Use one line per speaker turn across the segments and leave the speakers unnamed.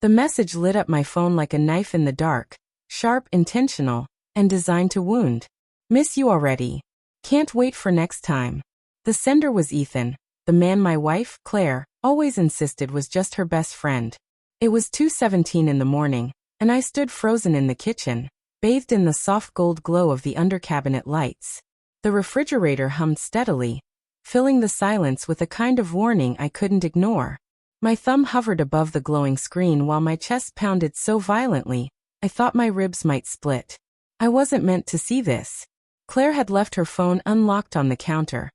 The message lit up my phone like a knife in the dark, sharp, intentional, and designed to wound. Miss you already. Can't wait for next time. The sender was Ethan, the man my wife, Claire, always insisted was just her best friend. It was 2:17 in the morning, and I stood frozen in the kitchen, bathed in the soft gold glow of the under-cabinet lights. The refrigerator hummed steadily, filling the silence with a kind of warning I couldn't ignore. My thumb hovered above the glowing screen while my chest pounded so violently, I thought my ribs might split. I wasn't meant to see this. Claire had left her phone unlocked on the counter.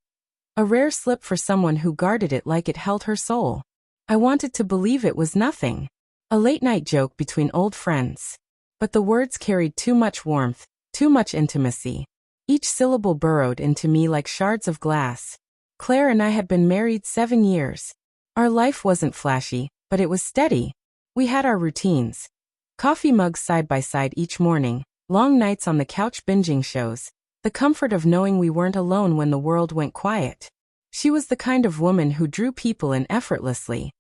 A rare slip for someone who guarded it like it held her soul. I wanted to believe it was nothing. A late-night joke between old friends. But the words carried too much warmth, too much intimacy. Each syllable burrowed into me like shards of glass. Claire and I had been married 7 years. Our life wasn't flashy, but it was steady. We had our routines. Coffee mugs side by side each morning, long nights on the couch binging shows, the comfort of knowing we weren't alone when the world went quiet. She was the kind of woman who drew people in effortlessly.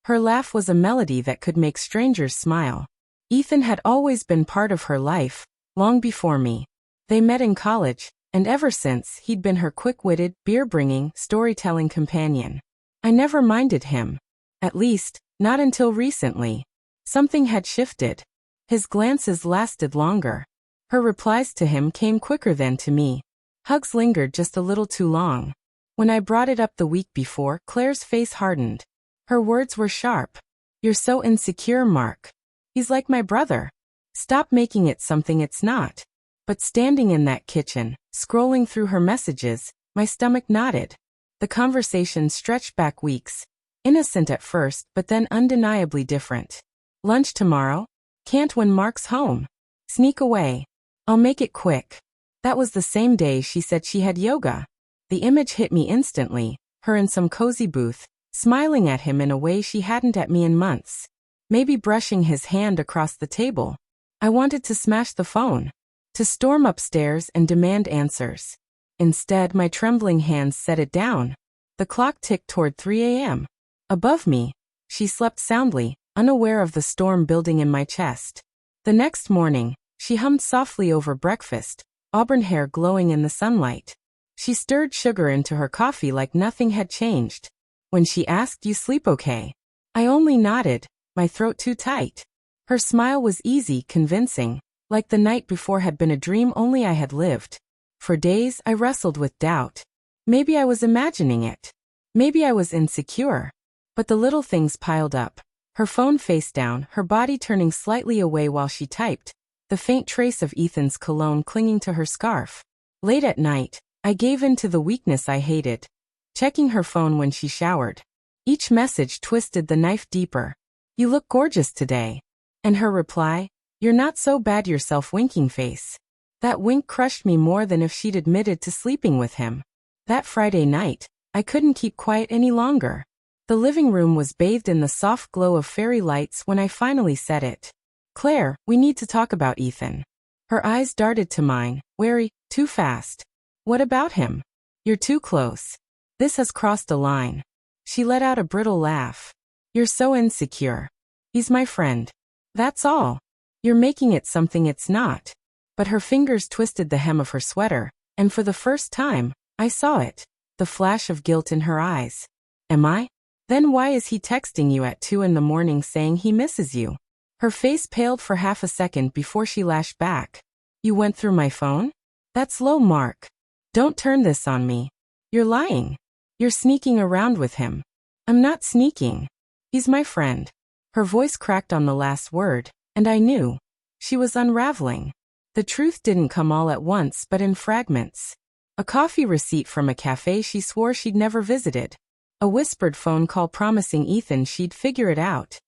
Her laugh was a melody that could make strangers smile. Ethan had always been part of her life, long before me. They met in college, and ever since he'd been her quick-witted, beer-bringing, storytelling companion. I never minded him. At least, not until recently. Something had shifted. His glances lasted longer. Her replies to him came quicker than to me. Hugs lingered just a little too long. When I brought it up the week before, Claire's face hardened. Her words were sharp. "You're so insecure, Mark. He's like my brother. Stop making it something it's not." But standing in that kitchen, scrolling through her messages, my stomach knotted. The conversation stretched back weeks. Innocent at first, but then undeniably different. "Lunch tomorrow? Can't when Mark's home. Sneak away. I'll make it quick." That was the same day she said she had yoga. The image hit me instantly, her in some cozy booth, smiling at him in a way she hadn't at me in months. Maybe brushing his hand across the table. I wanted to smash the phone. To storm upstairs and demand answers. Instead, my trembling hands set it down. The clock ticked toward 3 a.m. Above me, she slept soundly, unaware of the storm building in my chest. The next morning, she hummed softly over breakfast, auburn hair glowing in the sunlight. She stirred sugar into her coffee like nothing had changed. When she asked, "You sleep okay?" I only nodded, my throat too tight. Her smile was easy, convincing, like the night before had been a dream only I had lived. For days, I wrestled with doubt. Maybe I was imagining it. Maybe I was insecure. But the little things piled up. Her phone face down, her body turning slightly away while she typed, the faint trace of Ethan's cologne clinging to her scarf. Late at night, I gave in to the weakness I hated, checking her phone when she showered. Each message twisted the knife deeper. "You look gorgeous today." And her reply, "You're not so bad yourself, winking face." That wink crushed me more than if she'd admitted to sleeping with him. That Friday night, I couldn't keep quiet any longer. The living room was bathed in the soft glow of fairy lights when I finally said it. "Claire, we need to talk about Ethan." Her eyes darted to mine, wary, too fast. "What about him? You're too close. This has crossed a line." She let out a brittle laugh. "You're so insecure. He's my friend. That's all. You're making it something it's not." But her fingers twisted the hem of her sweater, and for the first time, I saw it, the flash of guilt in her eyes. "Am I? Then why is he texting you at 2 in the morning saying he misses you?" Her face paled for half a second before she lashed back. "You went through my phone? That's low, Mark. Don't turn this on me. You're lying. You're sneaking around with him." "I'm not sneaking. He's my friend." Her voice cracked on the last word, and I knew. She was unraveling. The truth didn't come all at once but in fragments. A coffee receipt from a cafe she swore she'd never visited. A whispered phone call promising Ethan she'd figure it out.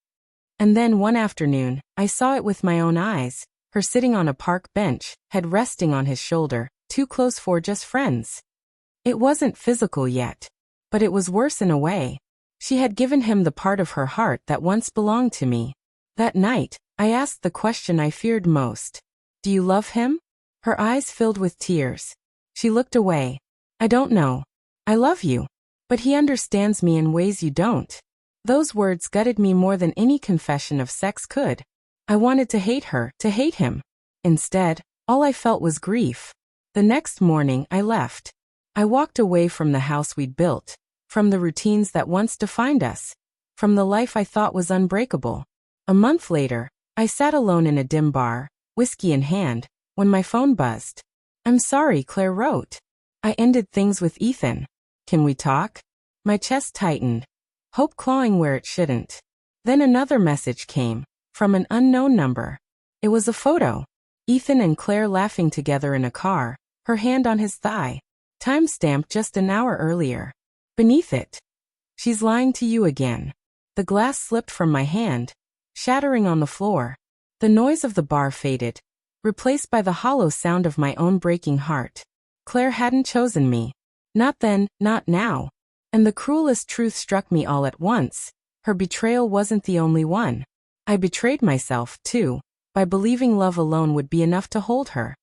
And then one afternoon, I saw it with my own eyes, her sitting on a park bench, head resting on his shoulder, too close for just friends. It wasn't physical yet. But it was worse in a way. She had given him the part of her heart that once belonged to me. That night, I asked the question I feared most. "Do you love him?" Her eyes filled with tears. She looked away. "I don't know. I love you. But he understands me in ways you don't." Those words gutted me more than any confession of sex could. I wanted to hate her, to hate him. Instead, all I felt was grief. The next morning, I left. I walked away from the house we'd built, from the routines that once defined us, from the life I thought was unbreakable. A month later, I sat alone in a dim bar, whiskey in hand, when my phone buzzed. "I'm sorry," Claire wrote. "I ended things with Ethan. Can we talk?" My chest tightened, hope clawing where it shouldn't. Then another message came, from an unknown number. It was a photo. Ethan and Claire laughing together in a car, her hand on his thigh. Timestamped just an hour earlier. Beneath it, "She's lying to you again." The glass slipped from my hand, shattering on the floor. The noise of the bar faded, replaced by the hollow sound of my own breaking heart. Claire hadn't chosen me. Not then, not now. And the cruelest truth struck me all at once. Her betrayal wasn't the only one. I betrayed myself, too, by believing love alone would be enough to hold her.